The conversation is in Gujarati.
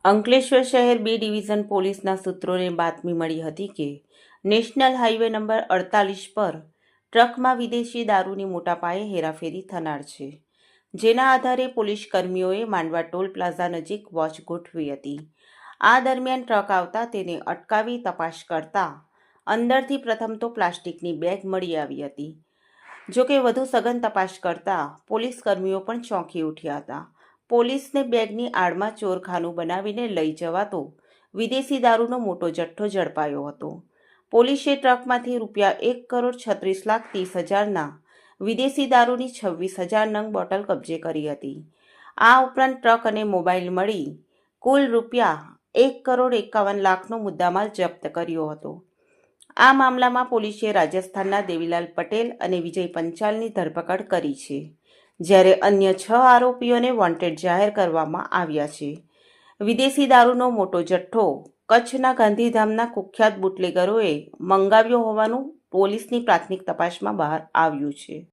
અંકલેશ્વર શહેર બી ડિવિઝન પોલીસના સૂત્રોને બાતમી મળી હતી કે નેશનલ હાઈવે નંબર 48 પર ટ્રકમાં વિદેશી દારૂની મોટા પાયે હેરાફેરી થનાર છે, જેના આધારે પોલીસ કર્મીઓએ માંડવા ટોલ પ્લાઝા નજીક વોચ ગોઠવી હતી. આ દરમિયાન ટ્રક આવતા તેને અટકાવી તપાસ કરતા અંદરથી પ્રથમ તો પ્લાસ્ટિકની બેગ મળી આવી હતી. જોકે વધુ સઘન તપાસ કરતા પોલીસ કર્મીઓ પણ ચોંકી ઉઠ્યા હતા. પોલીસને બેગની આડમાં ચોરખાનું બનાવીને લઈ જવાતો વિદેશી દારૂનો મોટો જથ્થો ઝડપાયો હતો. પોલીસે ટ્રકમાંથી ₹1,36,30,00,000ના વિદેશી દારૂની 26,000 નંગ બોટલ કબજે કરી હતી. આ ઉપરાંત ટ્રક અને મોબાઈલ મળી કુલ ₹1,51,00,000નો મુદ્દામાલ જપ્ત કર્યો હતો. આ મામલામાં પોલીસે રાજસ્થાનના દેવીલાલ પટેલ અને વિજય પંચાલની ધરપકડ કરી છે, જ્યારે અન્ય 6 આરોપીઓને વોન્ટેડ જાહેર કરવામાં આવ્યા છે. વિદેશી દારૂનો મોટો જથ્થો કચ્છના ગાંધીધામના કુખ્યાત બુટલેગરોએ મંગાવ્યો હોવાનું પોલીસની પ્રાથમિક તપાસમાં બહાર આવ્યું છે.